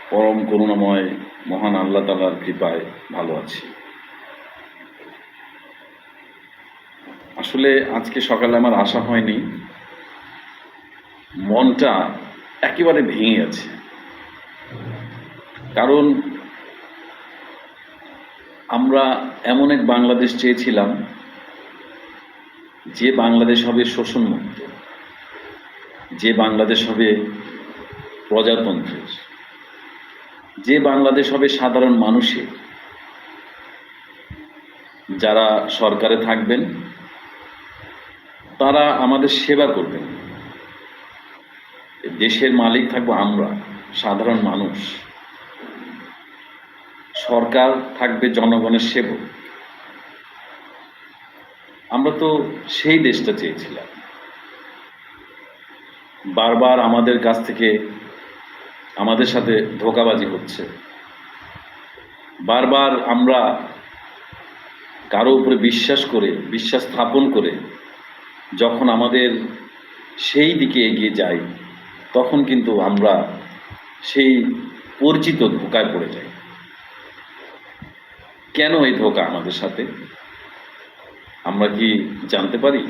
পরম করুণাময় মহান আল্লাহ তাআলার কৃপায় ভালো আছি। আসলে আজকে সকালে আমার আশা হয়নি, মনটা একেবারে ভেঙে গেছে। কারণ আমরা এমন এক বাংলাদেশ চেয়েছিলাম যে বাংলাদেশ হবে শোষণমুক্ত, যে বাংলাদেশ হবে প্রজাতন্ত্রের, যে বাংলাদেশ হবে সাধারণ মানুষের, যারা সরকারে থাকবেন তারা আমাদের সেবা করবেন। দেশের মালিক থাকবো আমরা, সাধারণ মানুষ। সরকার থাকবে জনগণের সেবক। আমরা তো সেই দেশটা চেয়েছিলাম। বারবার আমাদের কাছ থেকে আমাদের সাথে ধোঁকাবাজি হচ্ছে। বারবার আমরা কারো উপরে বিশ্বাস স্থাপন করে যখন আমাদের সেই দিকে এগিয়ে যাই, তখন কিন্তু আমরা সেই পরিচিত ধোঁকায় পড়ে যাই। কেন এই ধোঁকা আমাদের সাথে, আমরা কি জানতে পারি?